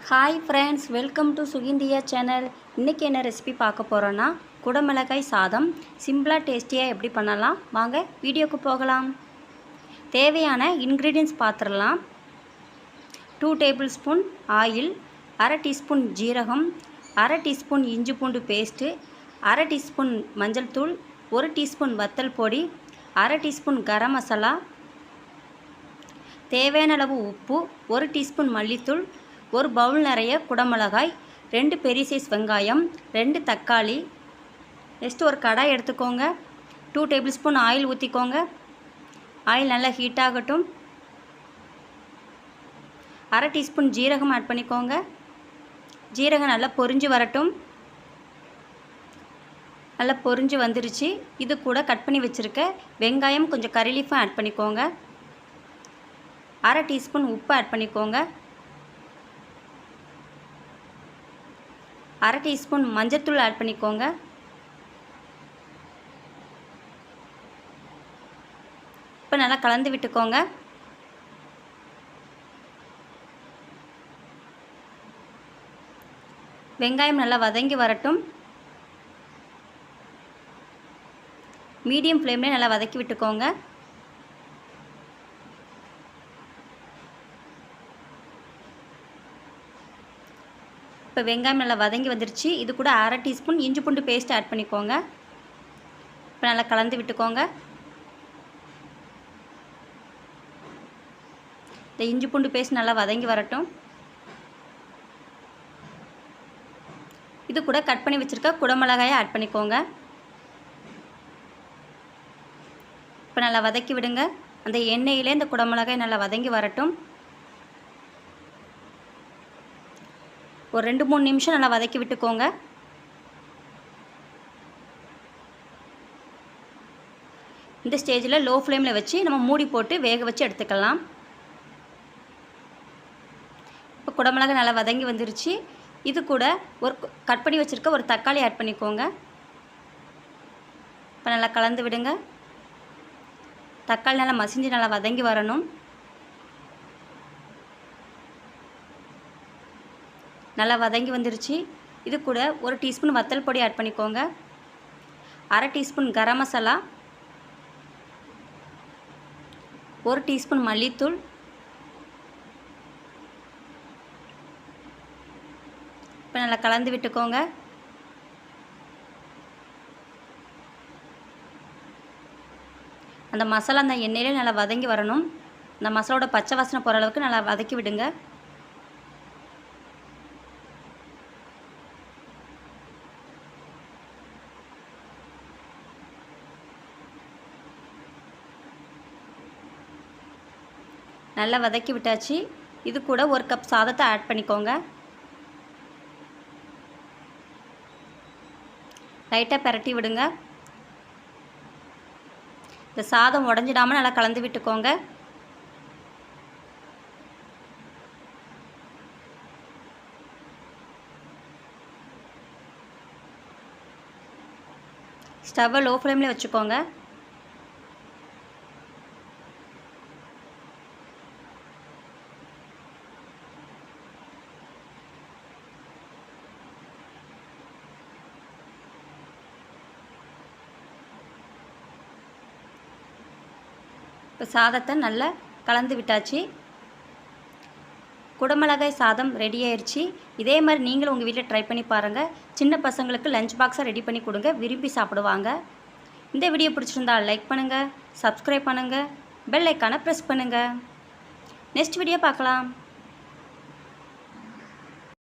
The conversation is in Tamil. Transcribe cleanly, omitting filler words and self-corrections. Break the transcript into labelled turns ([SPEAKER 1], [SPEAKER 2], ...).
[SPEAKER 1] ஹாய் ஃப்ரெண்ட்ஸ், வெல்கம் டு சுகிண்டியா சேனல். இன்றைக்கி என்ன ரெசிபி பார்க்க போகிறோன்னா குடமிளகாய் சாதம். சிம்பிளாக டேஸ்டியாக எப்படி பண்ணலாம் வாங்க வீடியோக்கு போகலாம். தேவையான இன்க்ரீடியன்ட்ஸ் பார்த்துடலாம். 2 டேபிள் ஸ்பூன் ஆயில், அரை டீஸ்பூன் ஜீரகம், அரை டீஸ்பூன் இஞ்சி பூண்டு பேஸ்ட்டு, அரை டீஸ்பூன் மஞ்சள் தூள், 1 டீஸ்பூன் வத்தல் பொடி, அரை டீஸ்பூன் கரம் மசாலா, தேவையான அளவு உப்பு, 1 டீஸ்பூன் மல்லித்தூள், 1 பவுல் நிறைய குடமிளகாய், 2 பெரிய சைஸ் வெங்காயம், 2 தக்காளி. நெக்ஸ்ட்டு ஒரு கடாய் எடுத்துக்கோங்க. 2 டேபிள் ஸ்பூன் ஆயில் ஊற்றிக்கோங்க. ஆயில் நல்லா ஹீட் ஆகட்டும். அரை டீஸ்பூன் ஜீரகம் ஆட் பண்ணிக்கோங்க. ஜீரகம் நல்லா பொரிஞ்சு வரட்டும். நல்லா பொரிஞ்சு வந்துருச்சு. இது கூட கட் பண்ணி வச்சுருக்க வெங்காயம் கொஞ்சம் கறி லீஃபும் ஆட் பண்ணிக்கோங்க. அரை டீஸ்பூன் உப்பு ஆட் பண்ணிக்கோங்க. அரை டீஸ்பூன் மஞ்சள்தூள் ஆட் பண்ணிக்கோங்க. இப்போ நல்லா கலந்து விட்டுக்கோங்க. வெங்காயம் நல்லா வதங்கி வரட்டும். மீடியம் ஃப்ளேம்லேயே நல்லா வதக்கி விட்டுக்கோங்க. இப்போ வெங்காயம் நல்லா வதங்கி வந்துருச்சு. இது கூட அரை டீஸ்பூன் இஞ்சி பூண்டு பேஸ்ட் ஆட் பண்ணிக்கோங்க. இப்போ நல்லா கலந்து விட்டுக்கோங்க. இந்த இஞ்சி பூண்டு பேஸ்ட் நல்லா வதங்கி வரட்டும். இது கூட கட் பண்ணி வச்சுருக்க குடமிளகாயை ஆட் பண்ணிக்கோங்க. இப்போ நல்லா வதக்கி விடுங்க. அந்த எண்ணெயிலே இந்த குடமிளகாய் நல்லா வதங்கி வரட்டும். ஒரு 2-3 நிமிஷம் நல்லா வதக்கி விட்டுக்கோங்க. இந்த ஸ்டேஜில் லோ ஃப்ளேமில் வச்சு நம்ம மூடி போட்டு வேக வச்சு எடுத்துக்கலாம். இப்போ குடமிளகாய் நல்லா வதங்கி வந்துருச்சு. இது கூட ஒரு கட் பண்ணி வச்சுருக்க ஒரு தக்காளி ஆட் பண்ணிக்கோங்க. இப்போ நல்லா கலந்து விடுங்க. தக்காளி நல்லா மசிஞ்சு நல்லா வதங்கி வரணும். நல்லா வதங்கி வந்துருச்சு. இது கூட 1 டீஸ்பூன் வத்தல் பொடி ஆட் பண்ணிக்கோங்க. அரை டீஸ்பூன் கரம் மசாலா, 1 டீஸ்பூன் மல்லித்தூள், இப்போ நல்லா கலந்து விட்டுக்கோங்க. அந்த மசாலா அந்த எண்ணெயிலே நல்லா வதங்கி வரணும். அந்த மசாலோட பச்சை வாசனை போகிற அளவுக்கு நல்லா வதக்கி விடுங்க. நல்லா வதக்கி விட்டாச்சு. இது கூட 1 கப் சாதத்தை ஆட் பண்ணிக்கோங்க. லைட்டாக பிரட்டி விடுங்க. இந்த சாதம் உடஞ்சிடாமல் நல்லா கலந்து விட்டுக்கோங்க. ஸ்டவ்வை லோ ஃப்ளேமில் வச்சுக்கோங்க. இப்போ சாதத்தை நல்லா கலந்து விட்டாச்சு. குடமிளகாய் சாதம் ரெடி ஆயிடுச்சு. இதே மாதிரி நீங்களும் உங்கள் வீட்டில் ட்ரை பண்ணி பாருங்கள். சின்ன பசங்களுக்கு லஞ்ச் பாக்ஸாக ரெடி பண்ணி கொடுங்க, விரும்பி சாப்பிடுவாங்க. இந்த வீடியோ பிடிச்சிருந்தா லைக் பண்ணுங்கள், சப்ஸ்கிரைப் பண்ணுங்கள், பெல் ஐக்கானை ப்ரெஸ் பண்ணுங்கள். நெக்ஸ்ட் வீடியோ பார்க்கலாம்.